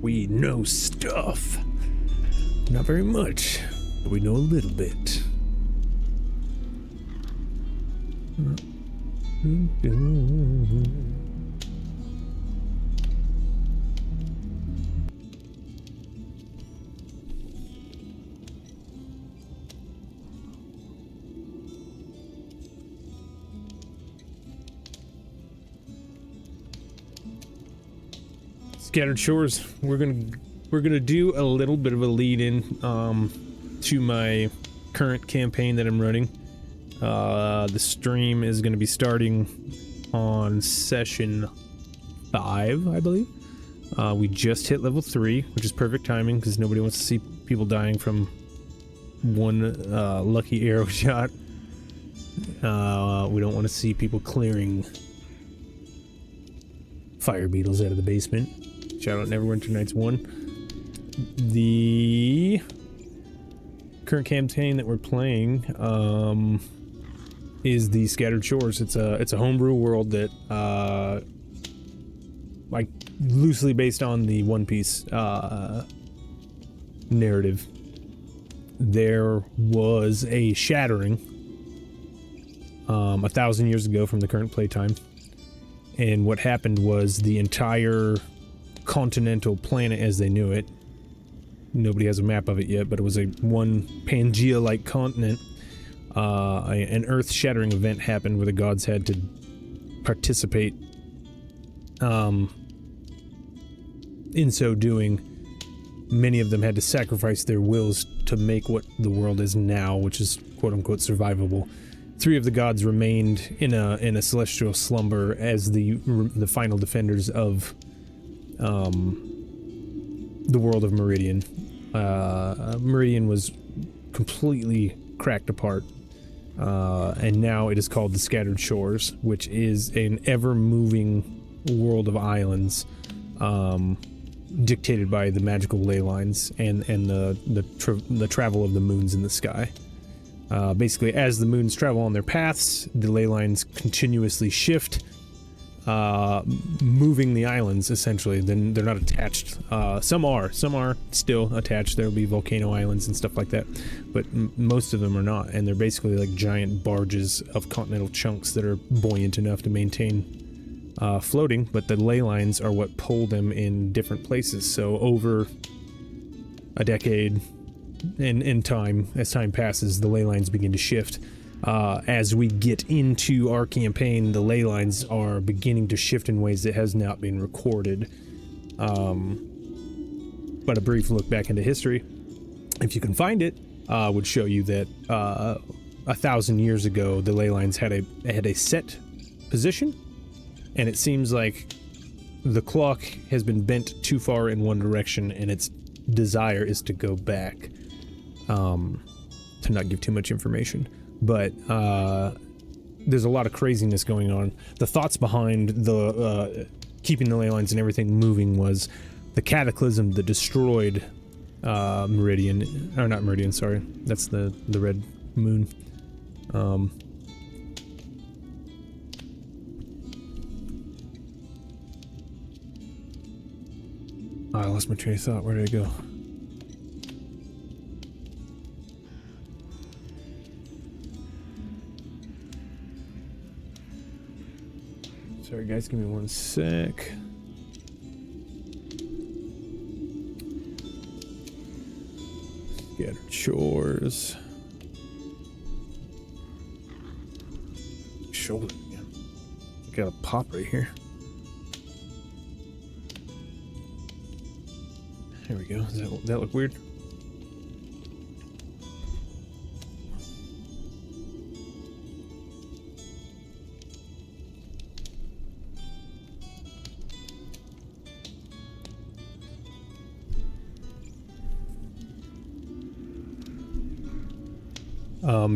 We know stuff. Not very much, but we know a little bit. Scattered Shores. We're gonna do a little bit of a lead in to my current campaign that I'm running. The stream is gonna be starting on session 5, I believe. We just hit level 3, which is perfect timing because nobody wants to see people dying from one lucky arrow shot. We don't want to see people clearing fire beetles out of the basement. Shout out Neverwinter Nights 1. The current campaign that we're playing is the Scattered Shores. It's a homebrew world that like loosely based on the One Piece narrative. There was a shattering 1,000 years ago from the current playtime, and what happened was the entire continental planet as they knew it, nobody has a map of it yet, but it was a one Pangea-like continent. An earth-shattering event happened where the gods had to participate. In so doing, many of them had to sacrifice their wills to make what the world is now, which is quote-unquote survivable. 3 of the gods remained in a celestial slumber as the final defenders of the world of Meridian. Meridian was completely cracked apart, and now it is called the Scattered Shores, which is an ever-moving world of islands, dictated by the magical ley lines and the travel of the moons in the sky. Basically, as the moons travel on their paths, the ley lines continuously shift, moving the islands, essentially. Then they're not attached. Some are still attached. There'll be volcano islands and stuff like that, but most of them are not, and they're basically like giant barges of continental chunks that are buoyant enough to maintain floating, but the ley lines are what pull them in different places. So over a decade in time, as time passes, the ley lines begin to shift. As we get into our campaign, the ley lines are beginning to shift in ways that has not been recorded. But a brief look back into history, if you can find it, would show you that 1,000 years ago, the ley lines had a set position, and it seems like the clock has been bent too far in one direction, and its desire is to go back. To not give too much information, but there's a lot of craziness going on. The thoughts behind the keeping the ley lines and everything moving was the cataclysm that destroyed Meridian, or not Meridian, sorry, that's the red moon. I lost my train of thought. Where did it go? Sorry guys, give me one sec. Scattered Shores. Shoulder again. Got a pop right here. There we go. Does that look weird?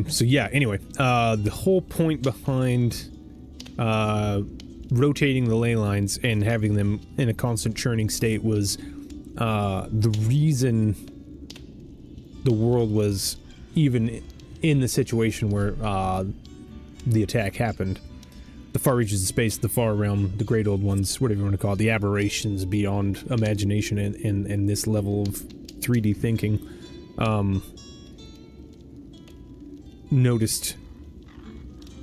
So yeah, anyway, the whole point behind rotating the ley lines and having them in a constant churning state was the reason the world was even in the situation where the attack happened the far reaches of space, the far realm, the great old ones, whatever you want to call it, the aberrations beyond imagination and this level of 3D thinking, noticed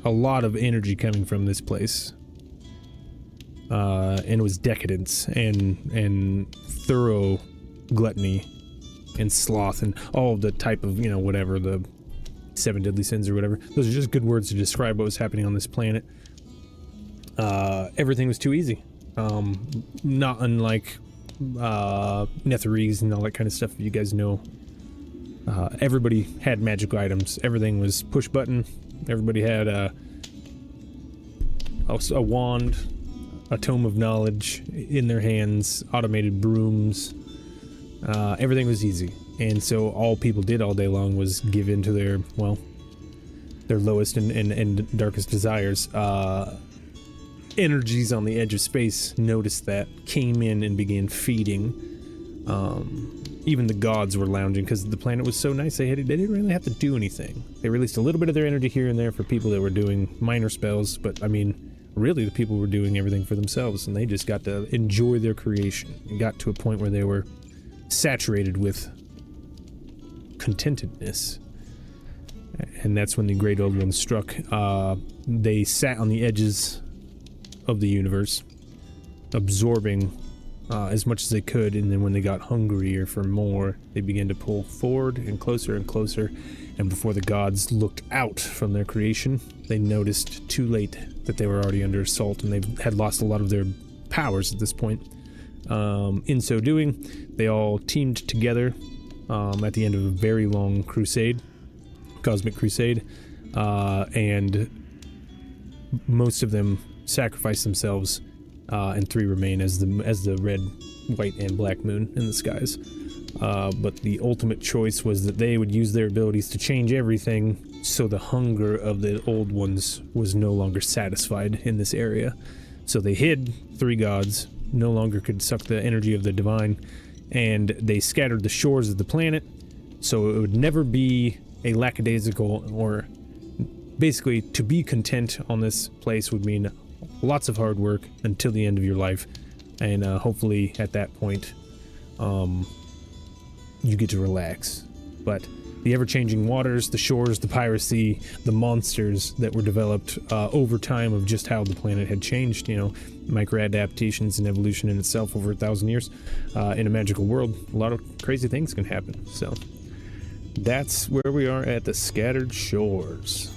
a lot of energy coming from this place. And it was decadence and thorough gluttony and sloth and all the type of, you know, whatever, the 7 deadly sins or whatever. Those are just good words to describe what was happening on this planet. Everything was too easy. Not unlike Netherese and all that kind of stuff you guys know. Everybody had magical items. Everything was push button. Everybody had a wand, a tome of knowledge in their hands, automated brooms. Everything was easy. And so all people did all day long was give in to their, well, their lowest and darkest desires. Energies on the edge of space noticed that, came in and began feeding. Even the gods were lounging because the planet was so nice they didn't really have to do anything. They released a little bit of their energy here and there for people that were doing minor spells, but I mean, really the people were doing everything for themselves, and they just got to enjoy their creation and got to a point where they were saturated with contentedness. And that's when the great old ones struck. They sat on the edges of the universe, absorbing as much as they could, and then when they got hungrier for more, they began to pull forward and closer, and before the gods looked out from their creation, they noticed too late that they were already under assault, and they had lost a lot of their powers at this point. In so doing, they all teamed together at the end of a very long crusade, cosmic crusade, and most of them sacrificed themselves, and 3 remain as the red, white, and black moon in the skies. But the ultimate choice was that they would use their abilities to change everything, so the hunger of the old ones was no longer satisfied in this area. So they hid 3 gods, no longer could suck the energy of the divine, and they scattered the shores of the planet, so it would never be a lackadaisical, or basically to be content on this place would mean lots of hard work until the end of your life, and hopefully at that point you get to relax. But the ever-changing waters, the shores, the piracy, the monsters that were developed over time of just how the planet had changed, you know, micro-adaptations and evolution in itself over 1,000 years, in a magical world, a lot of crazy things can happen. So that's where we are at the Scattered Shores.